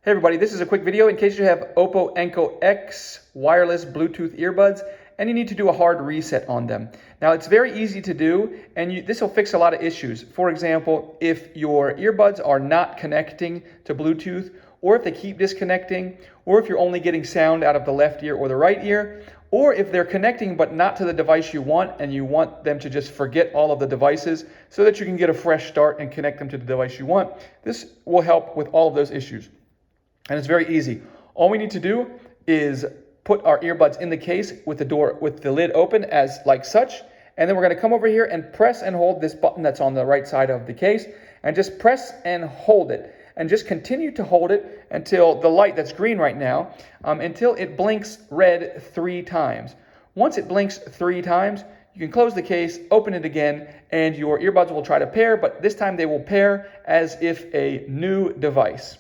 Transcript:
Hey everybody, this is a quick video in case you have OPPO Enco X wireless Bluetooth earbuds and you need to do a hard reset on them. Now it's very easy to do and this will fix a lot of issues. For example, if your earbuds are not connecting to Bluetooth, or if they keep disconnecting, or if you're only getting sound out of the left ear or the right ear, or if they're connecting but not to the device you want and you want them to just forget all of the devices so that you can get a fresh start and connect them to the device you want. This will help with all of those issues. And it's very easy. All we need to do is put our earbuds in the case with the lid open as like such. And then we're going to come over here and press and hold this button that's on the right side of the case. And just press and hold it. And just continue to hold it until the light that's green right now, until it blinks red 3 times. Once it blinks 3 times, you can close the case, open it again, and your earbuds will try to pair, but this time they will pair as if a new device.